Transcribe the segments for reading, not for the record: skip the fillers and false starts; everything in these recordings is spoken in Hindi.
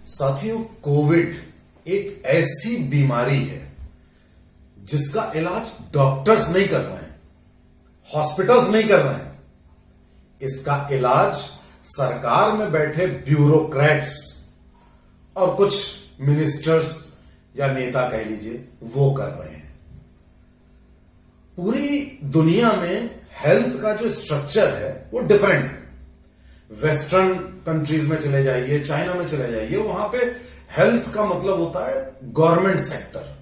साथियों, कोविड एक ऐसी बीमारी है जिसका इलाज डॉक्टर्स नहीं कर रहे हैं, हॉस्पिटल्स नहीं कर रहे हैं। इसका इलाज सरकार में बैठे ब्यूरोक्रेट्स और कुछ मिनिस्टर्स या नेता कह लीजिए वो कर रहे हैं। पूरी दुनिया में हेल्थ का जो स्ट्रक्चर है वो डिफरेंट है। वेस्टर्न कंट्रीज में चले जाइए, चाइना में चले जाइए, वहां पे हेल्थ का मतलब होता है गवर्नमेंट सेक्टर।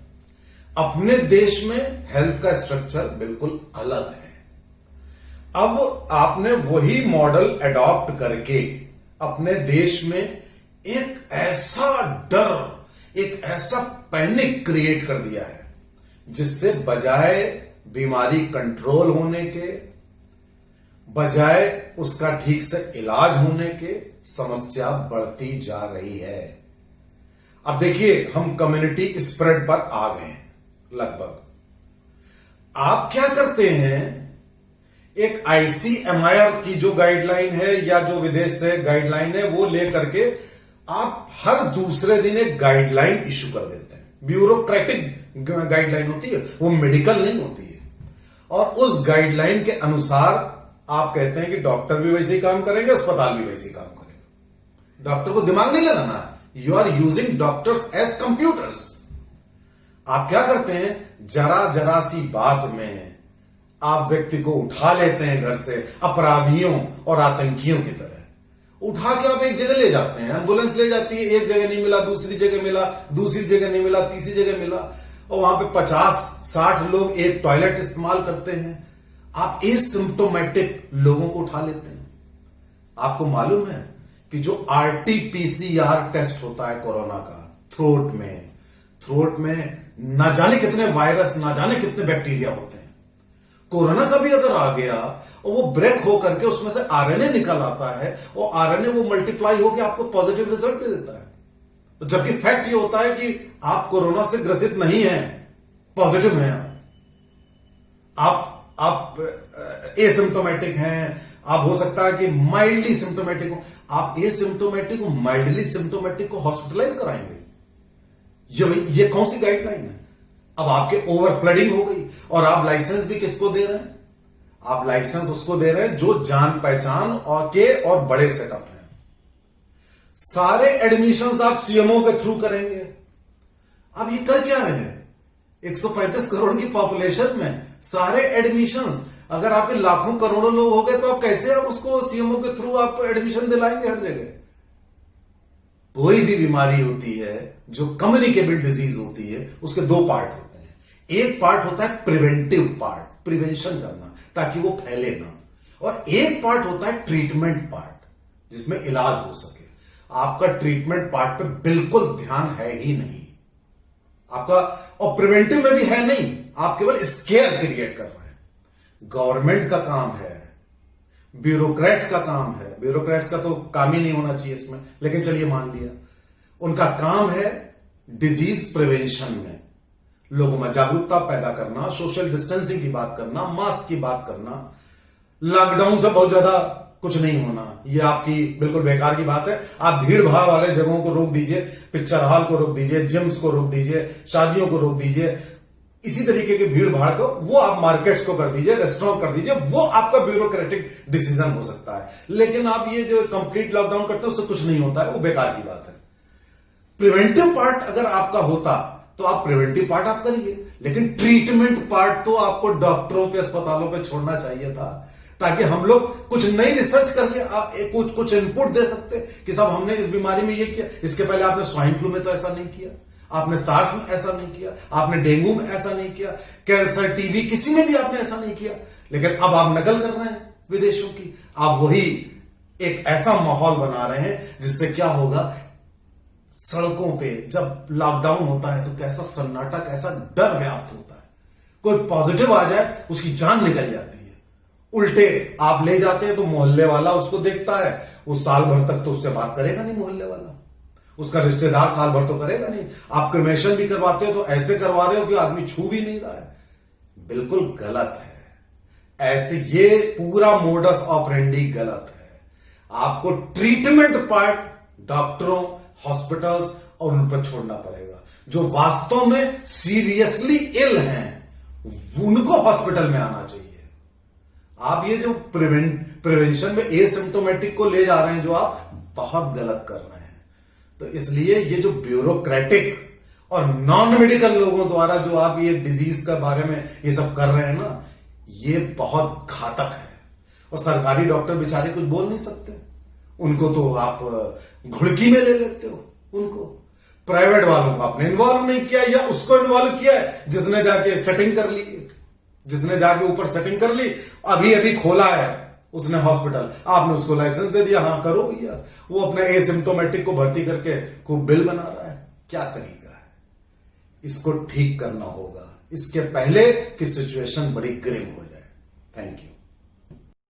अपने देश में हेल्थ का स्ट्रक्चर बिल्कुल अलग है। अब आपने वही मॉडल अडॉप्ट करके अपने देश में एक ऐसा डर, एक ऐसा पैनिक क्रिएट कर दिया है जिससे बजाय बीमारी कंट्रोल होने के, बजाय उसका ठीक से इलाज होने के, समस्या बढ़ती जा रही है। अब देखिए, हम कम्युनिटी स्प्रेड पर आ गए हैं लगभग। आप क्या करते हैं, एक ICMR की जो गाइडलाइन है या जो विदेश से गाइडलाइन है वो लेकर के आप हर दूसरे दिन एक गाइडलाइन इशू कर देते हैं। ब्यूरोक्रेटिक गाइडलाइन होती है, वो मेडिकल नहीं होती है। और उस गाइडलाइन के अनुसार आप कहते हैं कि डॉक्टर भी वैसे ही काम करेंगे, अस्पताल भी वैसे ही काम करेगा। डॉक्टर को दिमाग नहीं लगाना। You are using doctors as computers. आप क्या करते हैं, जरा जरा सी बात में आप व्यक्ति को उठा लेते हैं घर से, अपराधियों और आतंकियों की तरह उठा के आप एक जगह ले जाते हैं। एम्बुलेंस ले जाती है, एक जगह नहीं मिला, दूसरी जगह मिला, दूसरी जगह नहीं मिला, तीसरी जगह मिला, और वहां पे 50-60 लोग एक टॉयलेट इस्तेमाल करते हैं। आप एसिम्प्टोमेटिक लोगों को उठा लेते हैं। आपको मालूम है कि जो RT-PCR टेस्ट होता है कोरोना का, थ्रोट में ना जाने कितने वायरस, ना जाने कितने बैक्टीरिया होते हैं। कोरोना का भी अगर आ गया और वो ब्रेक हो करके उसमें से RNA निकल आता है और RNA वो मल्टीप्लाई होकर आपको पॉजिटिव रिजल्ट दे देता है। जबकि फैक्ट ये होता है कि आप कोरोना से ग्रसित नहीं हैं, पॉजिटिव हैं। आप एसिम्प्टोमेटिक हैं, आप हो सकता है कि माइल्डली सिम्प्टोमेटिक हो। आप एसिम्प्टोमेटिक को, माइल्डली सिम्प्टोमेटिक को हॉस्पिटलाइज कराएंगे? ये कौन सी गाइडलाइन है? अब आपके ओवर फ्लडिंग हो गई। और आप लाइसेंस भी किसको दे रहे हैं? आप लाइसेंस उसको दे रहे हैं जो जान पहचान और बड़े सेटअप हैं। सारे एडमिशंस आप CMO के थ्रू करेंगे। अब ये कर क्या रहे हैं? 135 करोड़ की पॉपुलेशन में सारे एडमिशंस, अगर आपके लाखों करोड़ों लोग हो गए तो आप कैसे आप उसको CMO के थ्रू आप एडमिशन दिलाएंगे हर जगह? कोई भी बीमारी होती है जो कम्युनिकेबल डिजीज होती है, उसके दो पार्ट होते हैं। एक पार्ट होता है प्रिवेंटिव पार्ट, प्रिवेंशन करना ताकि वो फैले ना, और एक पार्ट होता है ट्रीटमेंट पार्ट जिसमें इलाज हो सके। आपका ट्रीटमेंट पार्ट पे बिल्कुल ध्यान है ही नहीं आपका, और प्रिवेंटिव में भी है नहीं। आप केवल स्केयर क्रिएट कर रहे हैं। गवर्नमेंट का काम है, ब्यूरोक्रेट्स का काम है। ब्यूरोक्रेट्स का तो काम ही नहीं होना चाहिए इसमें, लेकिन चलिए मान लिया, उनका काम है डिजीज प्रिवेंशन में लोगों में जागरूकता पैदा करना, सोशल डिस्टेंसिंग की बात करना, मास्क की बात करना। लॉकडाउन से बहुत ज्यादा कुछ नहीं होना, यह आपकी बिल्कुल बेकार की बात है। आप भीड़ भाड़ वाले जगहों को रोक दीजिए, पिक्चर हॉल को रोक दीजिए, जिम्स को रोक दीजिए, शादियों को रोक दीजिए, इसी तरीके की भीड़ भाड़ को वो आप मार्केट्स को कर दीजिए, रेस्टोरेंट कर दीजिए। वो आपका ब्यूरोक्रेटिक डिसीजन हो सकता है, लेकिन आप ये जो कंप्लीट लॉकडाउन करते हैं उससे कुछ नहीं होता है, वो बेकार की बात है। प्रिवेंटिव पार्ट अगर आपका होता तो आप प्रिवेंटिव पार्ट आप करिए, लेकिन ट्रीटमेंट पार्ट तो आपको डॉक्टरों पे, अस्पतालों पे छोड़ना चाहिए था, ताकि हम लोग कुछ नई रिसर्च करके कुछ इनपुट दे सकते कि साहब हमने इस बीमारी में ये किया, इसके पहले आपने स्वाइन फ्लू में तो ऐसा नहीं किया, आपने सार्स में ऐसा नहीं किया, आपने डेंगू में ऐसा नहीं किया, कैंसर, TB किसी में भी आपने ऐसा नहीं किया। लेकिन अब आप नकल कर रहे हैं विदेशों की। आप वही एक ऐसा माहौल बना रहे हैं जिससे क्या होगा, सड़कों पे जब लॉकडाउन होता है तो कैसा सन्नाटा, कैसा डर व्याप्त होता है। कोई पॉजिटिव आ जाए उसकी जान निकल जाती है। उल्टे आप ले जाते हैं तो मोहल्ले वाला उसको देखता है, उस साल भर तक तो उससे बात करेगा नहीं मोहल्ले वाला, उसका रिश्तेदार साल भर तो करेगा नहीं। आप क्रिमेशन भी करवाते हो तो ऐसे करवा रहे हो कि आदमी छू भी नहीं रहा है। बिल्कुल गलत है। ऐसे ये पूरा मोडस ऑपरेंडी गलत है। आपको ट्रीटमेंट पार्ट डॉक्टरों, हॉस्पिटल्स और उन पर छोड़ना पड़ेगा। जो वास्तव में सीरियसली इल हैं उनको हॉस्पिटल में आना चाहिए। आप ये जो प्रिवेंशन में एसिम्टोमेटिक को ले जा रहे हैं, जो आप बहुत गलत कर रहे हैं। तो इसलिए ये जो ब्यूरोक्रेटिक और नॉन मेडिकल लोगों द्वारा जो आप ये डिजीज के बारे में ये सब कर रहे हैं ना, ये बहुत घातक है। और सरकारी डॉक्टर बेचारे कुछ बोल नहीं सकते, उनको तो आप घुड़की में ले लेते हो। उनको प्राइवेट वालों को आपने इन्वॉल्व नहीं किया, या उसको इन्वॉल्व किया है जिसने जाके सेटिंग कर ली, जिसने जाके ऊपर सेटिंग कर ली, अभी अभी खोला है उसने हॉस्पिटल, आपने उसको लाइसेंस दे दिया, हाँ करो भैया। वो अपने एसिम्टोमेटिक को भर्ती करके खूब बिल बना रहा है। क्या तरीका है? इसको ठीक करना होगा, इसके पहले कि सिचुएशन बड़ी ग्रिम हो जाए। Thank you.